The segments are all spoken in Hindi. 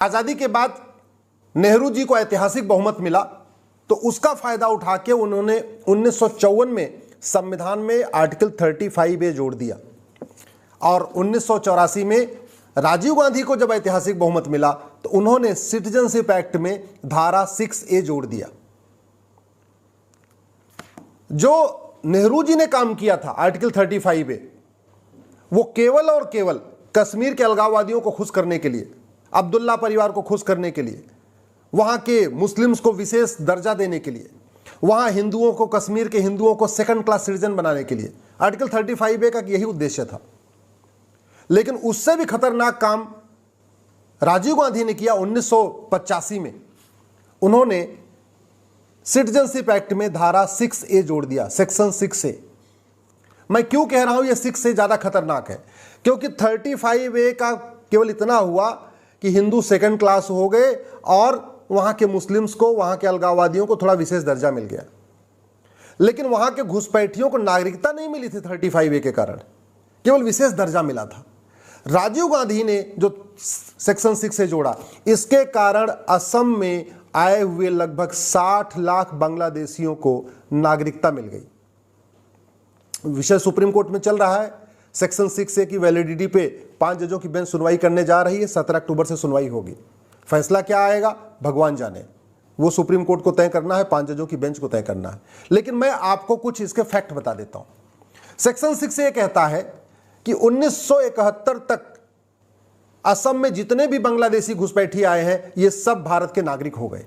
आजादी के बाद नेहरू जी को ऐतिहासिक बहुमत मिला, तो उसका फायदा उठा के उन्होंने 1954 में संविधान में आर्टिकल 35A जोड़ दिया और 1984 में राजीव गांधी को जब ऐतिहासिक बहुमत मिला तो उन्होंने सिटीजनशिप एक्ट में धारा 6A जोड़ दिया। जो नेहरू जी ने काम किया था आर्टिकल 35A, वो केवल और केवल कश्मीर के अलगाववादियों को खुश करने के लिए, अब्दुल्ला परिवार को खुश करने के लिए, वहां के मुस्लिम्स को विशेष दर्जा देने के लिए, वहां हिंदुओं को, कश्मीर के हिंदुओं को सेकंड क्लास सिटीजन बनाने के लिए आर्टिकल 35A का यही उद्देश्य था। लेकिन उससे भी खतरनाक काम राजीव गांधी ने किया 1985 में। उन्होंने सिटीजनशिप एक्ट में धारा 6A जोड़ दिया, सेक्शन 6A। मैं क्यों कह रहा हूं यह 6A ज्यादा खतरनाक है? क्योंकि 35A का केवल इतना हुआ कि हिंदू सेकंड क्लास हो गए और वहां के मुस्लिम्स को, वहां के अलगाववादियों को थोड़ा विशेष दर्जा मिल गया। लेकिन वहां के घुसपैठियों को नागरिकता नहीं मिली थी 35A के कारण, केवल विशेष दर्जा मिला था। राजीव गांधी ने जो सेक्शन 6A जोड़ा, इसके कारण असम में आए हुए लगभग 60 लाख बांग्लादेशियों को नागरिकता मिल गई। विषय सुप्रीम कोर्ट में चल रहा है। सेक्शन 6A की वैलिडिटी पे 5 जजों की बेंच सुनवाई करने जा रही है। 17 अक्टूबर से सुनवाई होगी। फैसला क्या आएगा भगवान जाने, वो सुप्रीम कोर्ट को तय करना है, 5 जजों की बेंच को तय करना है। लेकिन मैं आपको कुछ इसके फैक्ट बता देता हूं। सेक्शन 6A कहता है कि 1971 तक असम में जितने भी बांग्लादेशी घुसपैठी आए हैं, ये सब भारत के नागरिक हो गए।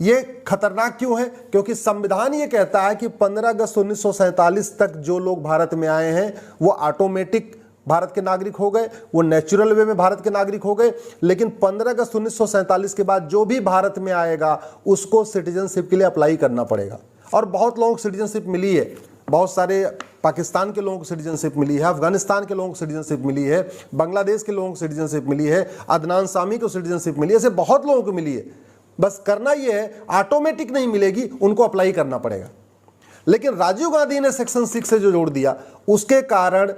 ये खतरनाक क्यों है? क्योंकि संविधान ये कहता है कि 15 अगस्त 1947 तक जो लोग भारत में आए हैं वो ऑटोमेटिक भारत के नागरिक हो गए, वो नेचुरल वे में भारत के नागरिक हो गए। लेकिन 15 अगस्त 1947 के बाद जो भी भारत में आएगा उसको सिटीजनशिप के लिए अप्लाई करना पड़ेगा। और बहुत लोगों को सिटीजनशिप मिली है, बहुत सारे पाकिस्तान के लोगों को सिटीजनशिप मिली है, अफगानिस्तान के लोगों को सिटीजनशिप मिली है, बांग्लादेश के लोगों को सिटीजनशिप मिली है, अदनान सामी को सिटीजनशिप मिली है, ऐसे बहुत लोगों को मिली है। बस करना यह है, ऑटोमेटिक नहीं मिलेगी, उनको अप्लाई करना पड़ेगा। लेकिन राजीव गांधी ने सेक्शन 6 से जो जोड़ दिया, उसके कारण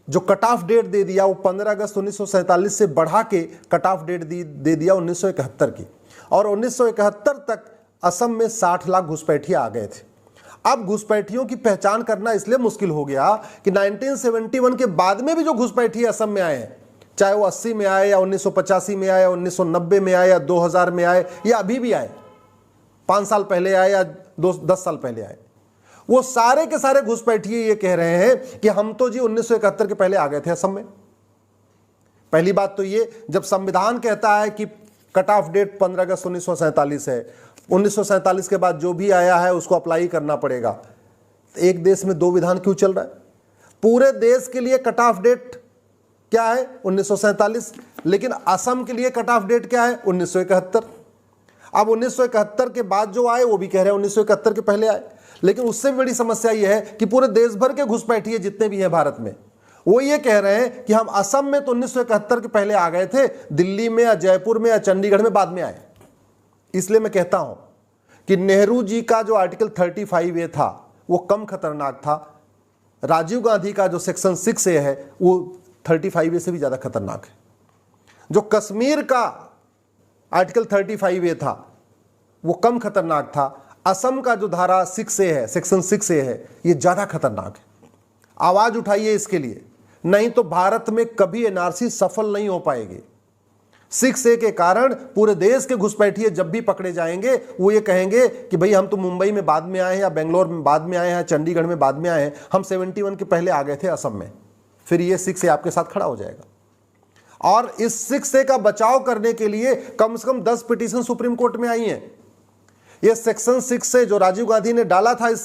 जो कट ऑफ डेट दे दिया वो 15 अगस्त 1947 से बढ़ा के कट ऑफ डेट दे दिया 1971 की। और 1971 तक असम में 60 लाख घुसपैठिए आ गए थे। अब घुसपैठियों की पहचान करना इसलिए मुश्किल हो गया कि 1971 के बाद में भी जो घुसपैठिए असम में आए हैं, चाहे वो 80 में आए या 1985 में आए या 1990 में आए या 2000 में आए या अभी भी आए, 5 साल पहले आए या 10 साल पहले आए, वो सारे के सारे घुसपैठिए ये कह रहे हैं कि हम तो जी 1971 के पहले आ गए थे असम में। पहली बात तो ये, जब संविधान कहता है कि कट ऑफ डेट 15 अगस्त 1947 है, 1947 के बाद जो भी आया है उसको अप्लाई करना पड़ेगा, तो एक देश में 2 विधान क्यों चल रहा है? पूरे देश के लिए कट ऑफ डेट क्या है? 1947। लेकिन असम के लिए कट ऑफ डेट क्या है? 1971। अब 1971 के बाद जो आए वो भी कह रहे हैं 1971 के पहले आए। लेकिन उससे भी बड़ी समस्या यह है कि पूरे देश भर के घुसपैठिए जितने भी हैं भारत में, वो ये कह रहे हैं कि हम असम में तो 1971 के पहले आ गए थे, दिल्ली में या जयपुर में या चंडीगढ़ में बाद में आए। इसलिए मैं कहता हूं कि नेहरू जी का जो आर्टिकल 35A था वो कम खतरनाक था। राजीव गांधी का जो सेक्शन 6A है वो 35A से भी ज्यादा खतरनाक है। जो कश्मीर का आर्टिकल 35A था वो कम खतरनाक था। असम का जो धारा 6A है, सेक्शन 6A है, ये ज्यादा खतरनाक है। आवाज उठाइए इसके लिए, नहीं तो भारत में कभी NRC सफल नहीं हो पाएगी। 6A के कारण पूरे देश के घुसपैठिए जब भी पकड़े जाएंगे वो ये कहेंगे कि भाई हम तो मुंबई में बाद में आए हैं या बेंगलोर में बाद में आए हैं, चंडीगढ़ में बाद में आए हैं, हम 71 के पहले आ गए थे असम में। फिर ये 6A आपके साथ खड़ा हो जाएगा। और इस 6A का बचाव करने के लिए कम से कम 10 पिटीशन सुप्रीम कोर्ट में आई हैं। ये सेक्शन 6A जो राजीव गांधी ने डाला था इस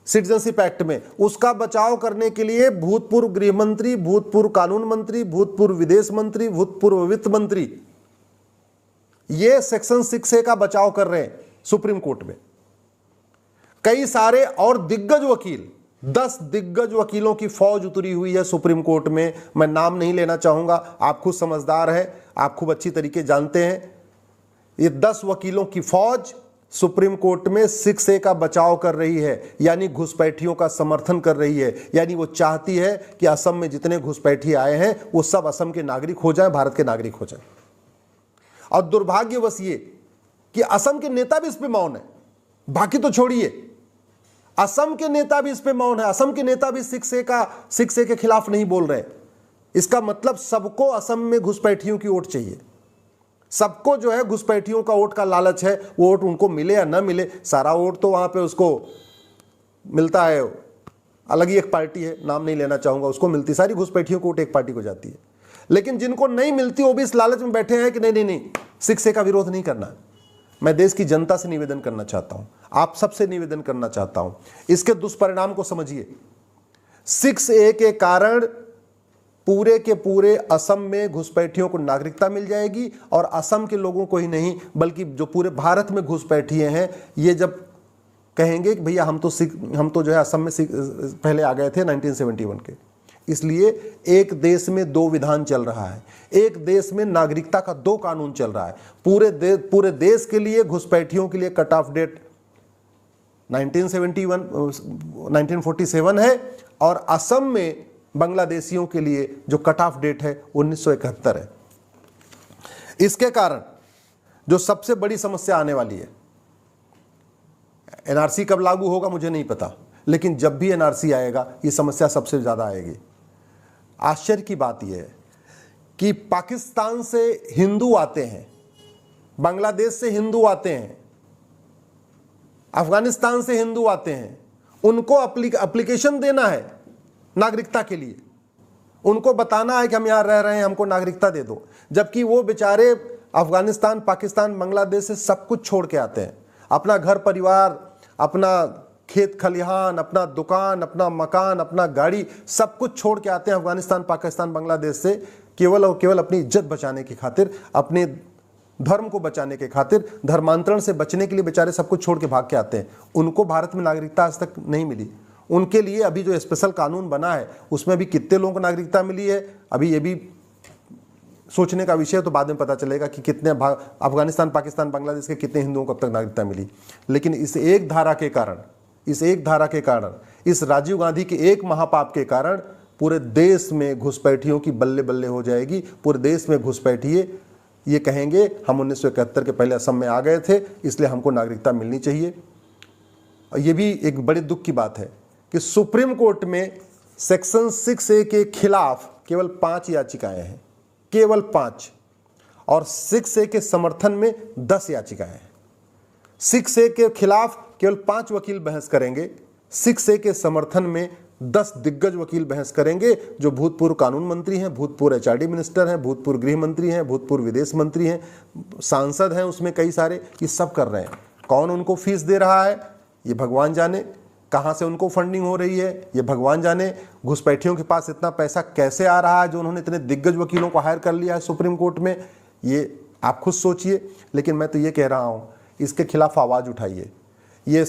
सिटीजनशिप एक्ट में, उसका बचाव करने के लिए भूतपूर्व गृह मंत्री, भूतपूर्व कानून मंत्री, भूतपूर्व विदेश मंत्री, भूतपूर्व वित्त मंत्री, ये सेक्शन 6A का बचाव कर रहे हैं सुप्रीम कोर्ट में। कई सारे और दिग्गज वकील, 10 दिग्गज वकीलों की फौज उतरी हुई है सुप्रीम कोर्ट में। मैं नाम नहीं लेना चाहूंगा, आप खुद समझदार हैं, आप खूब अच्छी तरीके जानते हैं। ये 10 वकीलों की फौज सुप्रीम कोर्ट में 6A का बचाव कर रही है, यानी घुसपैठियों का समर्थन कर रही है। यानी वो चाहती है कि असम में जितने घुसपैठी आए हैं वो सब असम के नागरिक हो जाएं, भारत के नागरिक हो जाएं। और दुर्भाग्यवश ये कि असम के नेता भी इस पे मौन है। बाकी तो छोड़िए, असम के नेता भी इस पे मौन है। असम के नेता भी 6A के खिलाफ नहीं बोल रहे। इसका मतलब सबको असम में घुसपैठियों की वोट चाहिए। सबको जो है घुसपैठियों का वोट का लालच है। वो वोट उनको मिले या ना मिले, सारा वोट तो वहां पे उसको मिलता है। अलग ही एक पार्टी है, नाम नहीं लेना चाहूंगा, उसको मिलती, सारी घुसपैठियों को वोट एक पार्टी को जाती है। लेकिन जिनको नहीं मिलती वो भी इस लालच में बैठे हैं कि नहीं 6A का विरोध नहीं करना। मैं देश की जनता से निवेदन करना चाहता हूं, आप सबसे निवेदन करना चाहता हूं, इसके दुष्परिणाम को समझिए। 6A के कारण पूरे के पूरे असम में घुसपैठियों को नागरिकता मिल जाएगी, और असम के लोगों को ही नहीं बल्कि जो पूरे भारत में घुसपैठिए हैं, ये जब कहेंगे कि भैया हम तो जो है असम में पहले आ गए थे 1971 के। इसलिए एक देश में दो विधान चल रहा है, एक देश में नागरिकता का दो कानून चल रहा है। पूरे देश के लिए घुसपैठियों के लिए कट ऑफ डेट 1947 है, और असम में बांग्लादेशियों के लिए जो कट ऑफ डेट है 1971 है। इसके कारण जो सबसे बड़ी समस्या आने वाली है, एनआरसी कब लागू होगा मुझे नहीं पता, लेकिन जब भी एनआरसी आएगा ये समस्या सबसे ज्यादा आएगी। आश्चर्य की बात यह है कि पाकिस्तान से हिंदू आते हैं, बांग्लादेश से हिंदू आते हैं, अफगानिस्तान से हिंदू आते हैं, उनको एप्लीकेशन देना है नागरिकता के लिए। उनको बताना है कि हम यहां रह रहे हैं, हमको नागरिकता दे दो, जबकि वो बेचारे अफगानिस्तान, पाकिस्तान, बांग्लादेश से सब कुछ छोड़ के आते हैं। अपना घर परिवार, अपना खेत खलिहान, अपना दुकान, अपना मकान, अपना गाड़ी, सब कुछ छोड़ के आते हैं अफगानिस्तान, पाकिस्तान, बांग्लादेश से, केवल और केवल अपनी इज्जत बचाने की खातिर, अपने धर्म को बचाने के खातिर, धर्मांतरण से बचने के लिए बेचारे सब कुछ छोड़ के भाग के आते हैं। उनको भारत में नागरिकता आज तक नहीं मिली। उनके लिए अभी जो स्पेशल कानून बना है उसमें भी कितने लोगों को नागरिकता मिली है, अभी ये भी सोचने का विषय है। तो बाद में पता चलेगा कि कितने अफगानिस्तान, पाकिस्तान, बांग्लादेश के कितने हिंदुओं को अब तक नागरिकता मिली। लेकिन इस एक धारा के कारण, इस राजीव गांधी के एक महापाप के कारण पूरे देश में घुसपैठियों की बल्ले बल्ले हो जाएगी। पूरे देश में घुसपैठिए ये कहेंगे हम 1971 के पहले असम में आ गए थे, इसलिए हमको नागरिकता मिलनी चाहिए। और ये भी एक बड़े दुख की बात है कि सुप्रीम कोर्ट में सेक्शन 6A के खिलाफ केवल 5 याचिकाएं हैं, केवल 5, और 6A के समर्थन में 10 याचिकाएं हैं। 6A के खिलाफ केवल 5 वकील बहस करेंगे, 6A के समर्थन में 10 दिग्गज वकील बहस करेंगे, जो भूतपूर्व कानून मंत्री हैं, भूतपूर्व HRD मिनिस्टर हैं, भूतपूर्व गृह मंत्री हैं, भूतपूर्व विदेश मंत्री हैं, सांसद हैं उसमें कई सारे। ये सब कर रहे हैं। कौन उनको फीस दे रहा है ये भगवान जाने, कहाँ से उनको फंडिंग हो रही है ये भगवान जाने, घुसपैठियों के पास इतना पैसा कैसे आ रहा है जो उन्होंने इतने दिग्गज वकीलों को हायर कर लिया है सुप्रीम कोर्ट में, ये आप खुद सोचिए। लेकिन मैं तो ये कह रहा हूँ इसके खिलाफ आवाज़ उठाइए। ये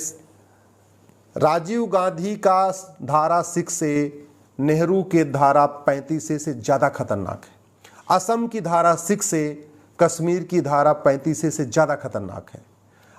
राजीव गांधी का धारा 6A नेहरू के धारा 35A से ज़्यादा खतरनाक है। असम की धारा 6A कश्मीर की धारा 35A से ज़्यादा खतरनाक है।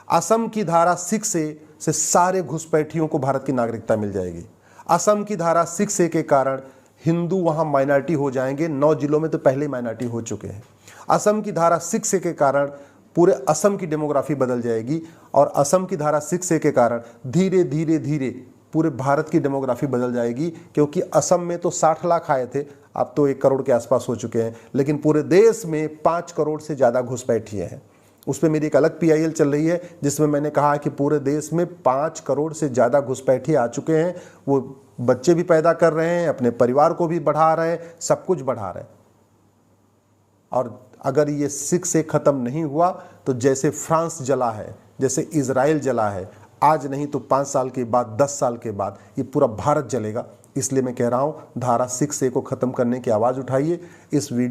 असम की धारा 6A से सारे घुसपैठियों को भारत की नागरिकता मिल जाएगी। असम की धारा 6A के कारण हिंदू वहाँ माइनॉरिटी हो जाएंगे, 9 जिलों में तो पहले माइनॉरिटी हो चुके हैं। असम की धारा 6A के कारण पूरे असम की डेमोग्राफी बदल जाएगी, और असम की धारा 6A के कारण धीरे धीरे धीरे पूरे भारत की डेमोग्राफी बदल जाएगी। क्योंकि असम में तो 60 लाख आए थे, अब तो 1 करोड़ के आसपास हो चुके हैं, लेकिन पूरे देश में 5 करोड़ से ज़्यादा घुसपैठिए हैं। उस पर मेरी एक अलग PIL चल रही है जिसमें मैंने कहा कि पूरे देश में 5 करोड़ से ज़्यादा घुसपैठिए आ चुके हैं। वो बच्चे भी पैदा कर रहे हैं, अपने परिवार को भी बढ़ा रहे हैं, सब कुछ बढ़ा रहे हैं। और अगर ये 6A ख़त्म नहीं हुआ तो जैसे फ्रांस जला है, जैसे इजराइल जला है, आज नहीं तो 5 साल के बाद, 10 साल के बाद ये पूरा भारत जलेगा। इसलिए मैं कह रहा हूँ धारा 6A को ख़त्म करने की आवाज़ उठाइए। इस वीडियो